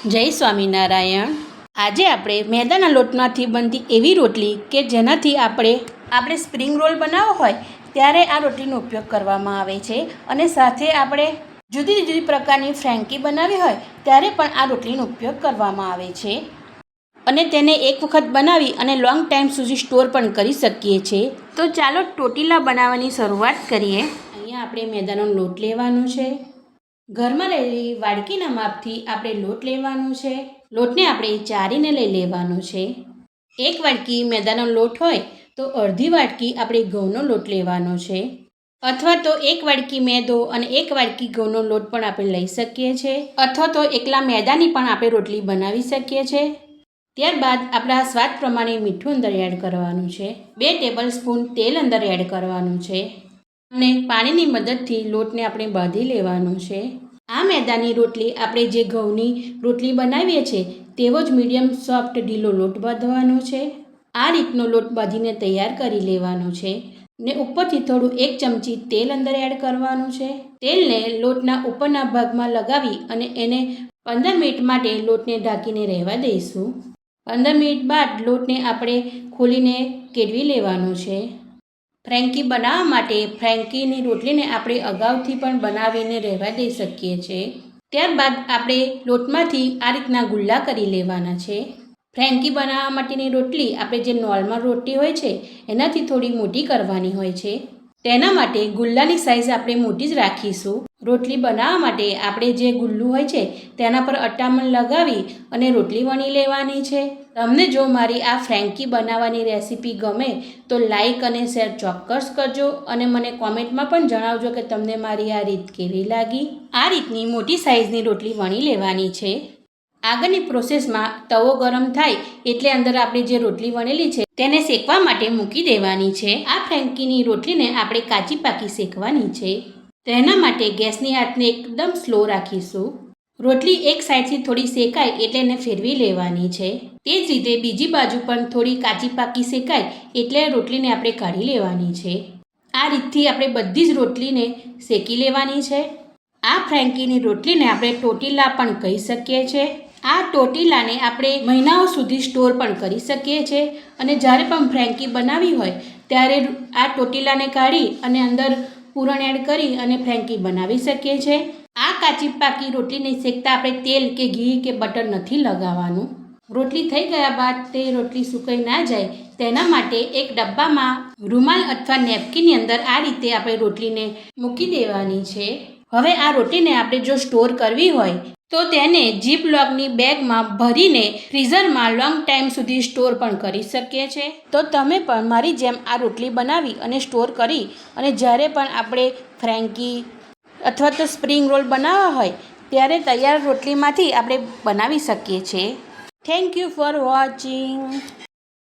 જય સ્વામિનારાયણ। આજે આપણે મેદાના લોટમાંથી બનતી એવી રોટલી કે જેનાથી આપણે સ્પ્રિંગ રોલ બનાવવો હોય ત્યારે આ રોટલીનો ઉપયોગ કરવામાં આવે છે અને સાથે આપણે જુદી જુદી પ્રકારની ફ્રેન્કી બનાવવી હોય ત્યારે પણ આ રોટલીનો ઉપયોગ કરવામાં આવે છે અને તેને એક વખત બનાવી અને લોંગ ટાઈમ સુધી સ્ટોર પણ કરી શકીએ છીએ। તો ચાલો ટોટીલા બનાવવાની શરૂઆત કરીએ। અહીંયા આપણે મેદાનો લોટ લેવાનો છે। ઘરમાં રહેલી વાડકીના માપથી આપણે લોટ લેવાનો છે। લોટને આપણે ચારીને લઈ લેવાનો છે। એક વાડકી મેદાનો લોટ હોય તો અડધી વાડકી આપણે ઘઉંનો લોટ લેવાનો છે, અથવા તો એક વાડકી મેદો અને એક વાડકી ઘઉંનો લોટ પણ આપણે લઈ શકીએ છીએ, અથવા તો એકલા મેદાની પણ આપણે રોટલી બનાવી શકીએ છીએ। ત્યારબાદ આપણા સ્વાદ પ્રમાણે મીઠું અંદર એડ કરવાનું છે। 2 ટેબલ સ્પૂન તેલ અંદર એડ કરવાનું છે અને પાણીની મદદથી લોટને આપણે બાંધી લેવાનો છે। આ મેદાની રોટલી આપણે જે ઘઉંની રોટલી બનાવીએ છીએ તેવો જ મીડિયમ સોફ્ટ ઢીલો લોટ બાંધવાનો છે। આ રીતનો લોટ બાંધીને તૈયાર કરી લેવાનો છે ને ઉપરથી થોડું 1 ચમચી તેલ અંદર એડ કરવાનું છે। તેલને લોટના ઉપરના ભાગમાં લગાવી અને એને 15 મિનિટ માટે લોટને ઢાંકીને રહેવા દઈશું। 15 મિનિટ બાદ લોટને આપણે ખોલીને કેળવી લેવાનો છે। ફ્રેન્કી બનાવવા માટે ફ્રેન્કીની રોટલીને આપણે અગાઉથી પણ બનાવીને રહેવા દઈ શકીએ છીએ। ત્યારબાદ આપણે લોટમાંથી આ રીતના ગુલ્લા કરી લેવાના છે। ફ્રેન્કી બનાવવા માટેની રોટલી આપણે જે નોર્મલ રોટલી હોય છે એનાથી થોડી મોટી કરવાની હોય છે। તેના માટે ગુલ્લાની સાઇઝ આપણે મોટી જ રાખીશું। રોટલી બનાવવા માટે આપણે જે ગુલ્લું હોય છે તેના પર અટામણ લગાવી અને રોટલી વણી લેવાની છે। તમને જો મારી આ ફ્રેન્કી બનાવવાની રેસીપી ગમે તો લાઈક અને શેર ચોક્કસ કરજો અને મને કોમેન્ટમાં પણ જણાવજો કે તમને મારી આ રીત કેવી લાગી। આ રીતની મોટી સાઇઝની રોટલી વણી લેવાની છે। આગળની પ્રોસેસમાં તવો ગરમ થાય એટલે અંદર આપણે જે રોટલી વણેલી છે તેને શેકવા માટે મૂકી દેવાની છે। આ ફ્રેન્કીની રોટલીને આપણે કાચી પાકી શેકવાની છે। તેના માટે ગેસની આંચને એકદમ સ્લો રાખીશું। રોટલી એક સાઈડથી થોડી શેકાય એટલે એને ફેરવી લેવાની છે। તે જ રીતે બીજી બાજુ પણ થોડી કાચી પાકી શેકાય એટલે રોટલીને આપણે કાઢી લેવાની છે। આ રીતથી આપણે બધી જ રોટલીને શેકી લેવાની છે। આ ફ્રેન્કીની રોટલીને આપણે ટોટીલા પણ કહી શકીએ છીએ। આ ટોટીલાને આપણે મહિનાઓ સુધી સ્ટોર પણ કરી શકીએ છીએ અને જ્યારે પણ ફ્રેન્કી બનાવી હોય ત્યારે આ ટોટીલાને કાઢી અને અંદર પૂરણ એડ કરી અને ફ્રેન્કી બનાવી શકીએ છીએ। આ કાચી પાકી રોટલીને શેકતા આપણે તેલ કે ઘી કે બટર નથી લગાવવાનું। રોટલી થઈ ગયા બાદ તે રોટલી સુકાઈ ના જાય તેના માટે એક ડબ્બામાં રૂમાલ અથવા નેપકીનની અંદર આ રીતે આપણે રોટલીને મૂકી દેવાની છે। હવે આ રોટલીને આપણે જો સ્ટોર કરવી હોય તો તેને જીપ લોકની બેગમાં ભરીને ફ્રીઝરમાં લોંગ ટાઈમ સુધી સ્ટોર પણ કરી શકીએ છીએ। તો તમે પણ મારી જેમ આ રોટલી બનાવી અને સ્ટોર કરી અને જ્યારે પણ આપણે ફ્રેન્કી અથવા તો સ્પ્રિંગ રોલ બનાવવા હોય ત્યારે તૈયાર રોટલીમાંથી આપણે બનાવી શકીએ છીએ। Thank you for watching.